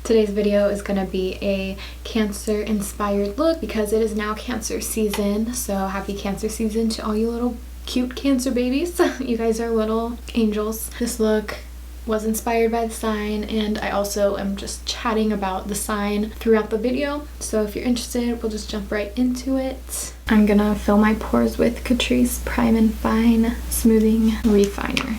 Today's video is going to be a Cancer inspired look because it is now Cancer season. So happy Cancer season to all you little cute Cancer babies. You guys are little angels. This look was inspired by the sign, and I also am just chatting about the sign throughout the video. So if you're interested, we'll just jump right into it. I'm gonna fill my pores with Catrice Prime and Fine Smoothing Refiner.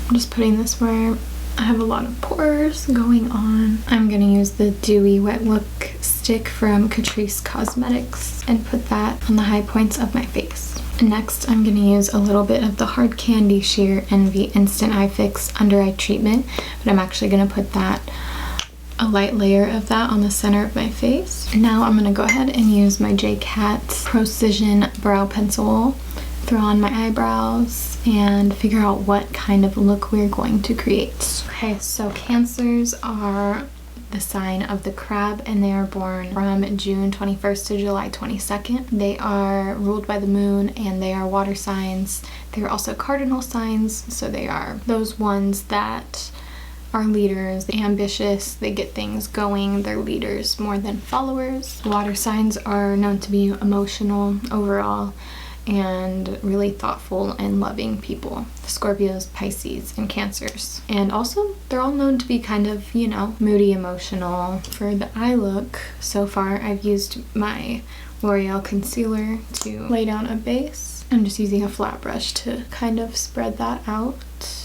I'm just putting this where I have a lot of pores going on. I'm gonna use the Dewy Wetlook stick from Catrice Cosmetics and put that on the high points of my face. Next, I'm gonna use a little bit of the Hard Candy Sheer Envy Instant Eye Fix Under Eye Treatment, but I'm actually gonna put a light layer of that on the center of my face. Now I'm gonna go ahead and use my J.Cat Pro-cision brow pencil, throw on my eyebrows, and figure out what kind of look we're going to create. Okay, so Cancers are the sign of the crab, and they are born from June 21st to July 22nd. They are ruled by the moon, and they are water signs. They're also cardinal signs, so they are those ones that are leaders, ambitious, they get things going, they're leaders more than followers. Water signs are known to be emotional overall and really thoughtful and loving people. Scorpios, Pisces, and Cancers. And also, they're all known to be kind of, you know, moody, emotional. For the eye look, so far I've used my Loreal concealer to lay down a base. I'm just using a flat brush to kind of spread that out.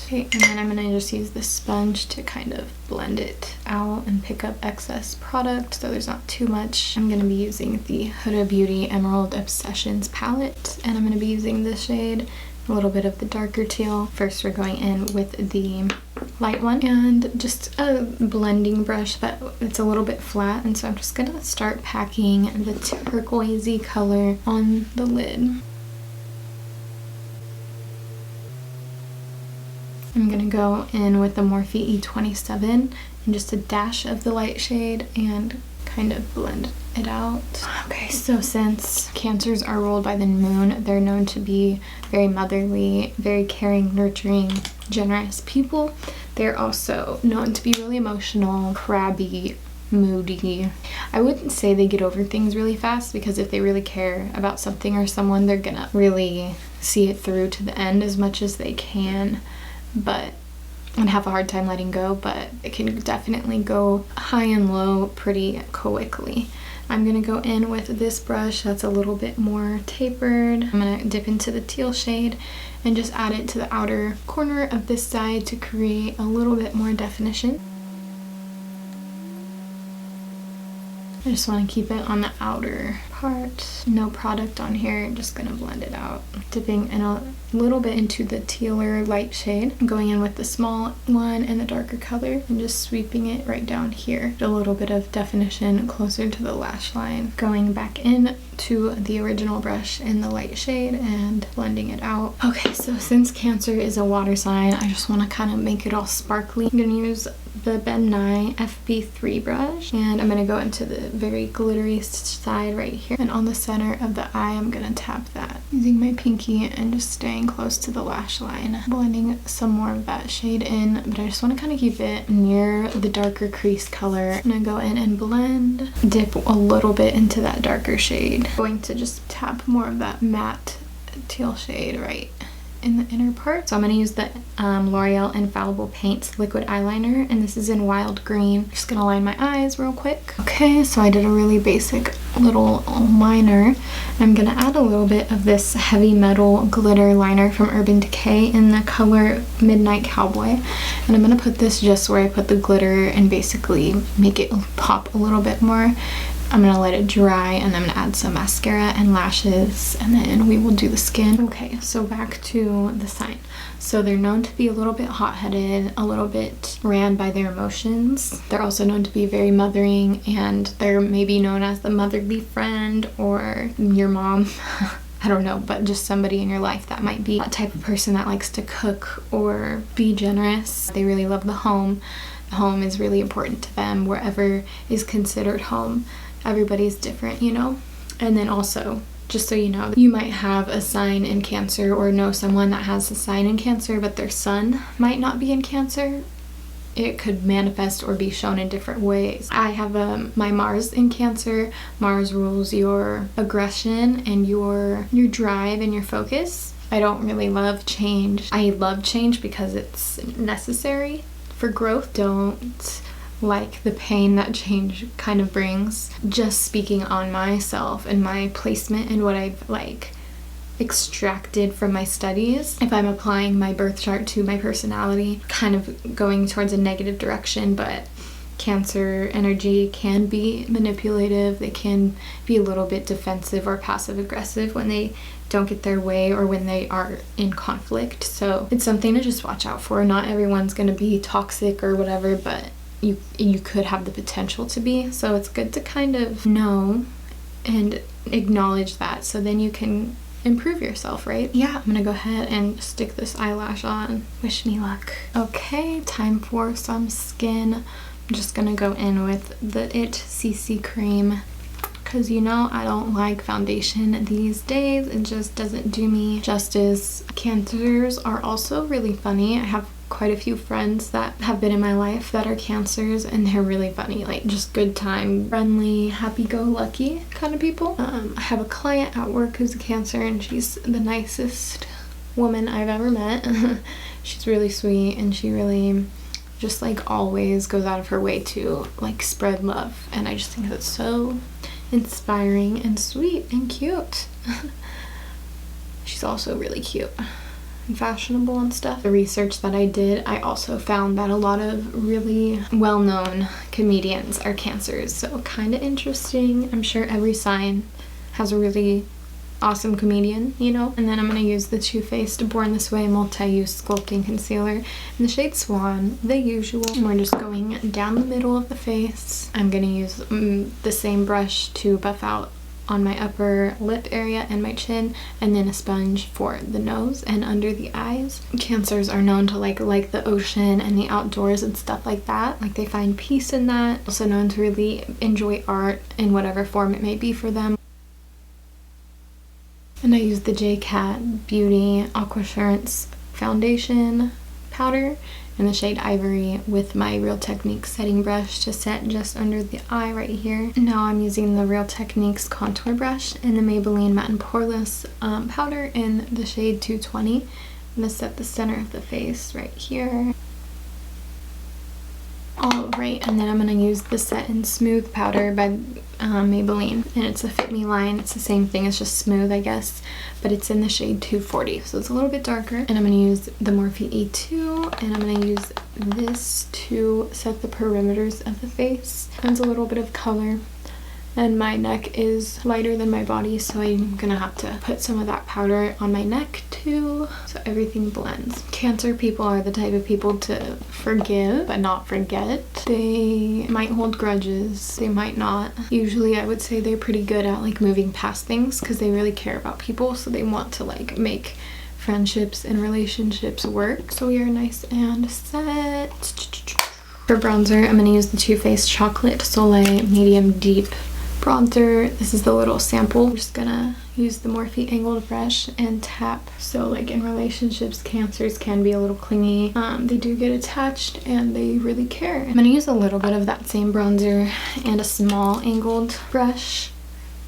Okay, and then I'm gonna just use this sponge to kind of blend it out and pick up excess product so there's not too much. I'm gonna be using the Huda Beauty Emerald Obsessions palette, and I'm gonna be using this shade, a little bit of the darker teal. First we're going in with the light one and just a blending brush, but it's a little bit flat, and so I'm just gonna start packing the turquoisey color on the lid. I'm gonna go in with the Morphe E27 and just a dash of the light shade and kind of blend it out. Okay, so since Cancers are ruled by the moon, they're known to be very motherly, very caring, nurturing, generous people. They're also known to be really emotional, crabby, moody. I wouldn't say they get over things really fast, because if they really care about something or someone, they're gonna really see it through to the end as much as they can, and have a hard time letting go, but it can definitely go high and low pretty quickly. I'm gonna go in with this brush that's a little bit more tapered. I'm gonna dip into the teal shade and just add it to the outer corner of this side to create a little bit more definition. I just want to keep it on the outer part. No product on here, I'm just going to blend it out. Dipping in a little bit into the tealer light shade. I'm going in with the small one and the darker color and just sweeping it right down here. A little bit of definition closer to the lash line. Going back in to the original brush in the light shade and blending it out. Okay, so since Cancer is a water sign, I just want to kind of make it all sparkly. I'm going to use the Ben Nye FB3 brush, and I'm going to go into the very glittery side right here, and on the center of the eye I'm going to tap that using my pinky and just staying close to the lash line, blending some more of that shade in, but I just want to kind of keep it near the darker crease color. I'm going to go in and blend, dip a little bit into that darker shade. I'm going to just tap more of that matte teal shade right in the inner part. So I'm going to use the L'Oreal Infallible Paints Liquid Eyeliner, and this is in Wild Green. Just going to line my eyes real quick. Okay, so I did a really basic little liner. I'm going to add a little bit of this heavy metal glitter liner from Urban Decay in the color Midnight Cowboy, and I'm going to put this just where I put the glitter and basically make it pop a little bit more. I'm gonna let it dry, and I'm gonna add some mascara and lashes, and then we will do the skin. Okay, so back to the sign. So they're known to be a little bit hot-headed, a little bit ran by their emotions. They're also known to be very mothering, and they're maybe known as the motherly friend or your mom. I don't know, but just somebody in your life that might be that type of person that likes to cook or be generous. They really love the home. The home is really important to them, wherever is considered home. Everybody's different, you know? And then also, just so you know, you might have a sign in Cancer or know someone that has a sign in Cancer, but their sun might not be in Cancer. it could manifest or be shown in different ways. I have my Mars in Cancer. Mars rules your aggression and your drive and your focus. I don't really love change. I love change because it's necessary for growth. Don't like the pain that change kind of brings. Just speaking on myself and my placement and what I've like extracted from my studies, if I'm applying my birth chart to my personality, kind of going towards a negative direction. But Cancer energy can be manipulative. They can be a little bit defensive or passive aggressive when they don't get their way or when they are in conflict. So it's something to just watch out for. Not everyone's going to be toxic or whatever, but you could have the potential to be. So it's good to kind of know and acknowledge that, so then you can improve yourself, right? Yeah, I'm gonna go ahead and stick this eyelash on. Wish me luck. Okay, time for some skin. I'm just gonna go in with the It CC cream because you know I don't like foundation these days. It just doesn't do me justice. Cancers are also really funny. I have quite a few friends that have been in my life that are Cancers, and they're really funny, like just good time, friendly, happy-go-lucky kind of people. I have a client at work who's a Cancer, and she's the nicest woman I've ever met. She's really sweet, and she really just like always goes out of her way to like spread love, and I just think that's so inspiring and sweet and cute. She's also really cute and fashionable and stuff. The research that I did, I also found that a lot of really well-known comedians are Cancers, so kind of interesting. I'm sure every sign has a really awesome comedian, you know. And then I'm going to use the Too Faced Born This Way multi-use sculpting concealer in the shade Swan, the usual. And we're just going down the middle of the face. I'm going to use the same brush to buff out on my upper lip area and my chin, and then a sponge for the nose and under the eyes. Cancers are known to like the ocean and the outdoors and stuff like that. Like they find peace in that. Also known to really enjoy art in whatever form it may be for them. And I use the J-Cat Beauty Aquasurance foundation powder in the shade Ivory with my Real Techniques setting brush to set just under the eye right here. Now I'm using the Real Techniques contour brush and the Maybelline Matte and Poreless powder in the shade 220. I'm going to set the center of the face right here. Alright, and then I'm going to use the Set and Smooth powder by Maybelline, and it's a Fit Me line. It's the same thing, it's just smooth, I guess, but it's in the shade 240, so it's a little bit darker. And I'm going to use the Morphe E2, and I'm going to use this to set the perimeters of the face. Adds a little bit of color, and my neck is lighter than my body, so I'm going to have to put some of that powder on my neck too, so everything blends. Cancer people are the type of people to forgive but not forget. They might hold grudges, they might not. Usually I would say they're pretty good at like moving past things because they really care about people, so they want to like make friendships and relationships work. So we are nice and set. For bronzer, I'm going to use the Too Faced Chocolate Soleil Medium Deep bronzer. This is the little sample. I'm just gonna use the Morphe angled brush and tap. So like in relationships, Cancers can be a little clingy. They do get attached and they really care. I'm gonna use a little bit of that same bronzer and a small angled brush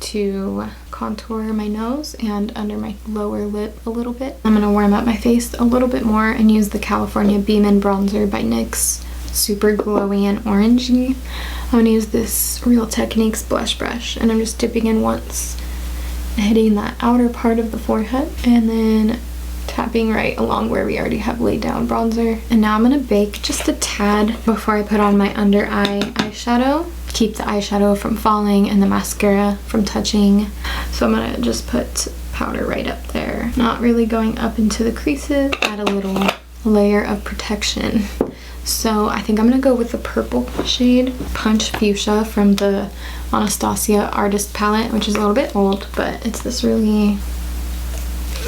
to contour my nose and under my lower lip a little bit. I'm gonna warm up my face a little bit more and use the California Beamin bronzer by NYX. Super glowy and orangey. I'm going to use this Real Techniques blush brush, and I'm just dipping in once, hitting that outer part of the forehead, and then tapping right along where we already have laid down bronzer. And now I'm going to bake just a tad before I put on my under eye eyeshadow. Keep the eyeshadow from falling and the mascara from touching. So I'm going to just put powder right up there. Not really going up into the creases. Add a little layer of protection. So I think I'm going to go with the purple shade, Punch Fuchsia, from the Anastasia Artist Palette, which is a little bit old, but it's this really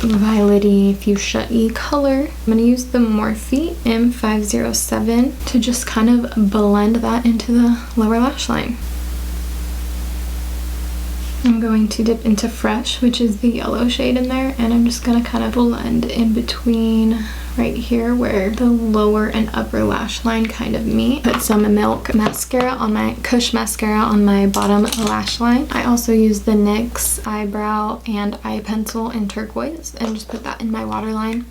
violet-y, fuchsia-y color. I'm going to use the Morphe M507 to just kind of blend that into the lower lash line. I'm going to dip into Fresh, which is the yellow shade in there, and I'm just gonna kind of blend in between right here where the lower and upper lash line kind of meet. Put some Milk mascara on my Kush mascara on my bottom lash line. I also use the NYX eyebrow and eye pencil in turquoise and just put that in my waterline.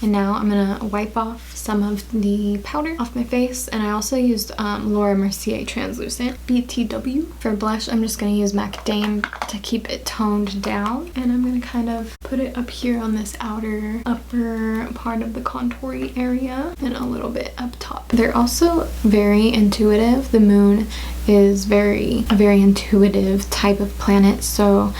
And now I'm gonna wipe off some of the powder off my face, and I also used Laura Mercier Translucent BTW. For blush, I'm just gonna use Macadame to keep it toned down, and I'm gonna kind of put it up here on this upper part of the contouring area and a little bit up top. They're also very intuitive. The moon is a very intuitive type of planet, so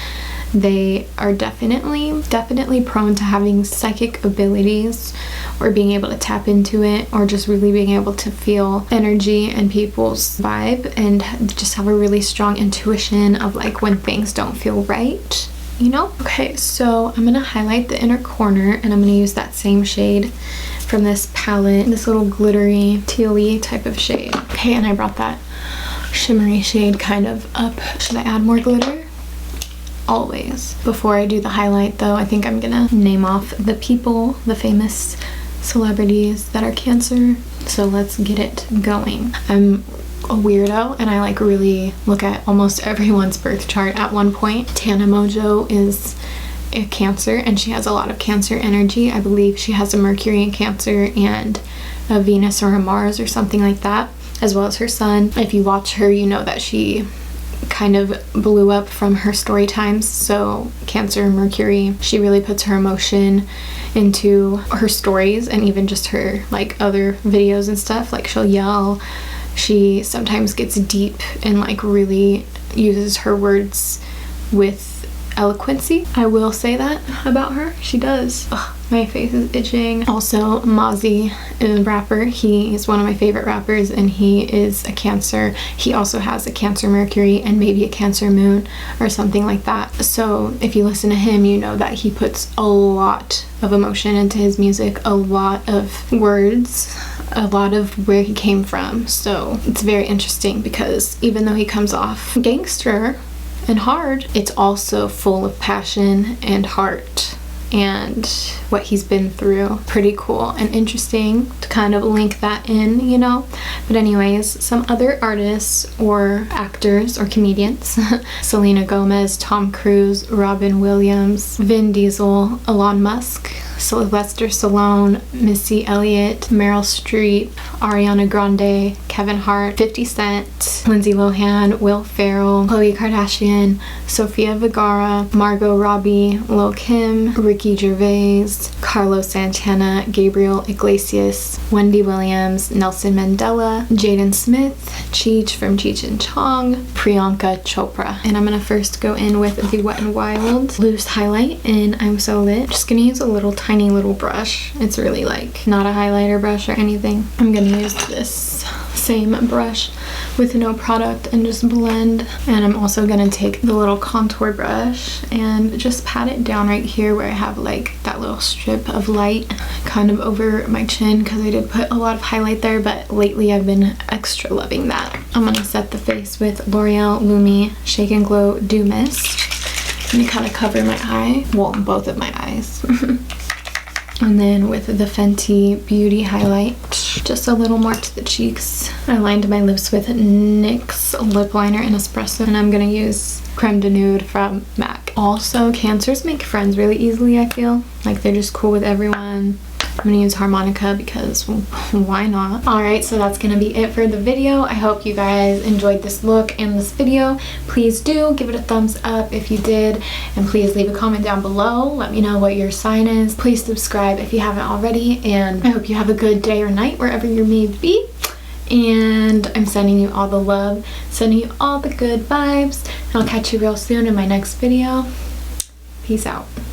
they are definitely prone to having psychic abilities or being able to tap into it, or just really being able to feel energy and people's vibe and just have a really strong intuition of like when things don't feel right, you know? Okay, so I'm gonna highlight the inner corner, and I'm gonna use that same shade from this palette, this little glittery teal-y type of shade. Okay, and I brought that shimmery shade kind of up. Should I add more glitter? Always. Before I do the highlight though, I think I'm gonna name off the people, the famous celebrities that are Cancer. So let's get it going. I'm a weirdo and I like really look at almost everyone's birth chart at one point. Tana Mojo is a Cancer and she has a lot of Cancer energy. I believe she has a Mercury in Cancer and a Venus or a Mars or something like that, as well as her sun. If you watch her, you know that she kind of blew up from her story times. So Cancer and Mercury, she really puts her emotion into her stories, and even just her like other videos and stuff. Like she'll yell, she sometimes gets deep and like really uses her words with eloquency. I will say that about her, she does. Ugh, my face is itching. Also, Mozzie is a rapper. He is one of my favorite rappers and he is a Cancer. He also has a Cancer Mercury and maybe a Cancer moon or something like that. So if you listen to him, you know that he puts a lot of emotion into his music, a lot of words, a lot of where he came from. So it's very interesting because even though he comes off gangster and hard, it's also full of passion and heart and what he's been through. Pretty cool and interesting to kind of link that in, you know? But anyways, some other artists or actors or comedians: Selena Gomez, Tom Cruise, Robin Williams, Vin Diesel, Elon Musk, Sylvester Stallone, Missy Elliott, Meryl Streep, Ariana Grande, Kevin Hart, 50 Cent, Lindsay Lohan, Will Ferrell, Khloe Kardashian, Sofia Vergara, Margot Robbie, Lil Kim, Ricky Gervais, Carlos Santana, Gabriel Iglesias, Wendy Williams, Nelson Mandela, Jaden Smith, Cheech from Cheech and Chong, Priyanka Chopra. And I'm gonna first go in with the Wet n Wild loose highlight in I'm So Lit. Just gonna use a little tiny little brush. It's really like not a highlighter brush or anything. I'm gonna use this same brush with no product and just blend. And I'm also gonna take the little contour brush and just pat it down right here where I have like that little strip of light kind of over my chin, because I did put a lot of highlight there, but lately I've been extra loving that. I'm gonna set the face with L'Oreal Lumi Shake and Glow Dew Mist. Let me kind of cover my eye, well, both of my eyes. And then with the Fenty Beauty highlight, just a little more to the cheeks. I lined my lips with NYX lip liner in Espresso, and I'm gonna use Creme de Nude from MAC. Also, Cancers make friends really easily, I feel. Like they're just cool with everyone. I'm gonna use Harmonica because why not? Alright, so that's gonna be it for the video. I hope you guys enjoyed this look and this video. Please do give it a thumbs up if you did, and please leave a comment down below. Let me know what your sign is. Please subscribe if you haven't already, and I hope you have a good day or night wherever you may be. And I'm sending you all the love, sending you all the good vibes, and I'll catch you real soon in my next video. Peace out.